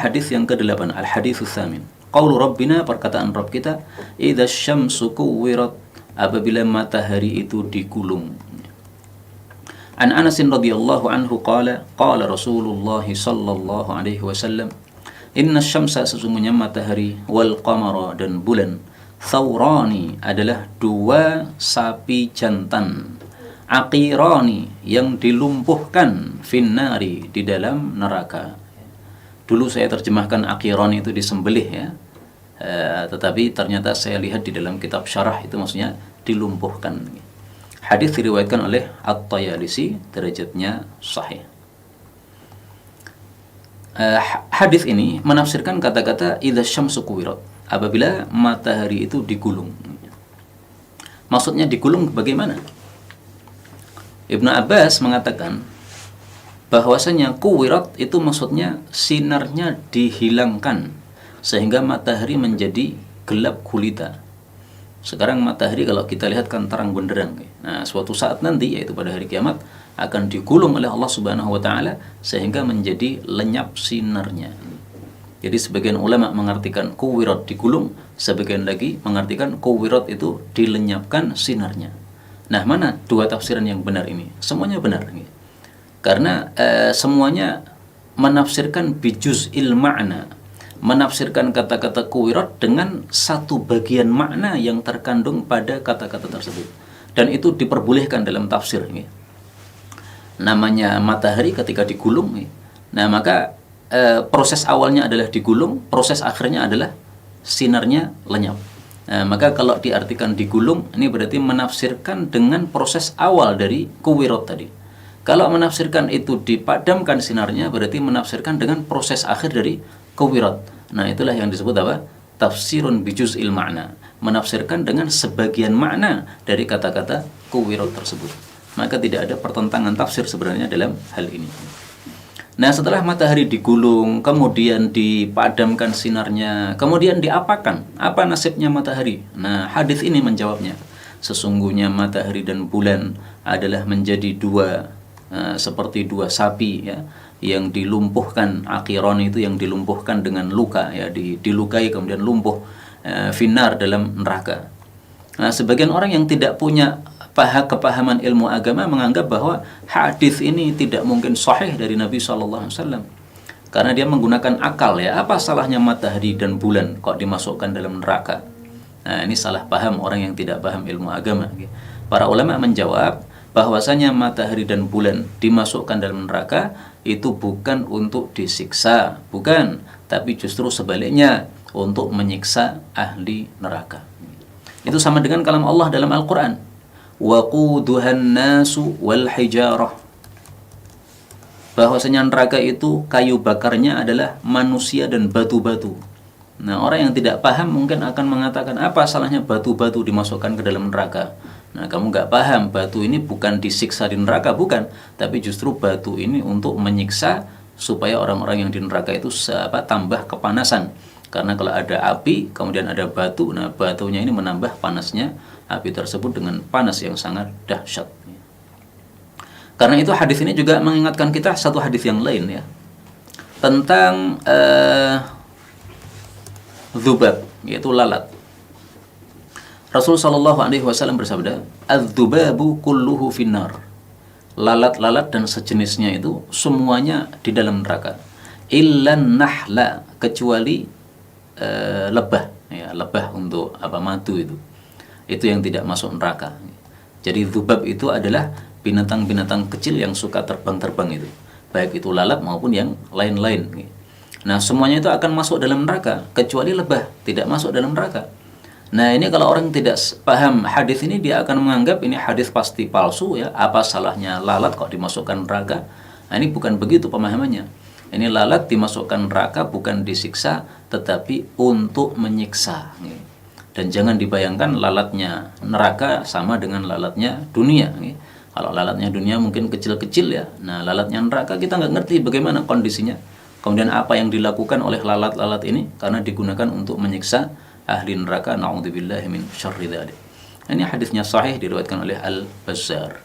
Hadis yang ke-8, al-haditsus tsamin. Qaulu Rabbina, perkataan Rabb kita, idza syamsu kuwirat, apabila matahari itu digulung. An Anas radhiyallahu anhu qala Rasulullah sallallahu alaihi wasallam, inna syamsa, sesungguhnya matahari, wal qamara, dan bulan, thawrani, adalah dua sapi jantan, aqirani, yang dilumpuhkan, finnari, di dalam neraka. Dulu saya terjemahkan aqirani itu disembelih ya, tetapi ternyata saya lihat di dalam kitab syarah itu maksudnya dilumpuhkan. Hadis diriwayatkan oleh At-Tayalisi, derajatnya sahih. Hadis ini menafsirkan kata-kata idza syamsu kuwirat, apabila matahari itu digulung. Maksudnya digulung bagaimana? Ibnu Abbas mengatakan bahwasanya kuwirat itu maksudnya sinarnya dihilangkan sehingga matahari menjadi gelap gulita. Sekarang matahari kalau kita lihat kan terang benderang. Nah, suatu saat nanti, yaitu pada hari kiamat, akan digulung oleh Allah Subhanahu wa taala sehingga menjadi lenyap sinarnya. Jadi sebagian ulama mengartikan kuwirat digulung, sebagian lagi mengartikan kuwirat itu dilenyapkan sinarnya. Nah, mana dua tafsiran yang benar ini? Semuanya benar. Karena semuanya menafsirkan bijuz'il ma'na, menafsirkan kata-kata kuwirat dengan satu bagian makna yang terkandung pada kata-kata tersebut, dan itu diperbolehkan dalam tafsir. Namanya matahari ketika digulung, nah maka proses awalnya adalah digulung, proses akhirnya adalah sinarnya lenyap. Nah, maka kalau diartikan digulung, ini berarti menafsirkan dengan proses awal dari kuwirat tadi. Kalau menafsirkan itu dipadamkan sinarnya, berarti menafsirkan dengan proses akhir dari kuwirat. Nah, itulah yang disebut apa? Tafsirun bijuz'il ma'na, menafsirkan dengan sebagian makna dari kata-kata kuwirat tersebut. Maka tidak ada pertentangan tafsir sebenarnya dalam hal ini. Nah, setelah matahari digulung, kemudian dipadamkan sinarnya, kemudian diapakan? Apa nasibnya matahari? Nah, hadis ini menjawabnya. Sesungguhnya matahari dan bulan adalah menjadi dua, seperti dua sapi ya, yang dilumpuhkan. Aqiron itu yang dilumpuhkan dengan luka ya, dilukai kemudian lumpuh, finnar, dalam neraka. Nah, sebagian orang yang tidak punya kepahaman ilmu agama menganggap bahwa hadis ini tidak mungkin sahih dari Nabi SAW, karena dia menggunakan akal ya. Apa salahnya matahari dan bulan kok dimasukkan dalam neraka? Nah, ini salah paham orang yang tidak paham ilmu agama. Para ulama menjawab bahwasanya matahari dan bulan dimasukkan dalam neraka itu bukan untuk disiksa, bukan, tapi justru sebaliknya, untuk menyiksa ahli neraka. Itu sama dengan kalam Allah dalam Al-Quran, waquduhan nasu wal hijarah, bahwasanya neraka itu kayu bakarnya adalah manusia dan batu-batu. Nah, orang yang tidak paham mungkin akan mengatakan, apa salahnya batu-batu dimasukkan ke dalam neraka? Nah, kamu nggak paham, batu ini bukan disiksa di neraka, bukan, tapi justru batu ini untuk menyiksa supaya orang-orang yang di neraka itu tambah kepanasan. Karena kalau ada api, kemudian ada batu, nah batunya ini menambah panasnya api tersebut dengan panas yang sangat dahsyat. Karena itu hadis ini juga mengingatkan kita satu hadis yang lain ya, tentang dzubab, yaitu lalat. Rasul sallallahu alaihi wasallam bersabda, "Adz-dzubabu kulluhu finnar." Lalat-lalat dan sejenisnya itu semuanya di dalam neraka. Illan nahla, kecuali lebah ya, lebah untuk madu itu. Itu yang tidak masuk neraka. Jadi dzubab itu adalah binatang-binatang kecil yang suka terbang-terbang itu. Baik itu lalat maupun yang lain-lain. Nah, semuanya itu akan masuk dalam neraka, kecuali lebah tidak masuk dalam neraka. Nah, ini kalau orang tidak paham hadis ini, dia akan menganggap ini hadis pasti palsu ya. Apa salahnya lalat kok dimasukkan neraka? Nah, ini bukan begitu pemahamannya. Ini lalat dimasukkan neraka bukan disiksa, tetapi untuk menyiksa. Dan jangan dibayangkan lalatnya neraka sama dengan lalatnya dunia. Kalau lalatnya dunia mungkin kecil-kecil ya. Nah, lalatnya neraka kita nggak ngerti bagaimana kondisinya. Kemudian apa yang dilakukan oleh lalat-lalat ini, karena digunakan untuk menyiksa ahli neraka, na'udzubillahi min syarri dzalik. Ini hadisnya sahih, diriwayatkan oleh Al-Bazzar.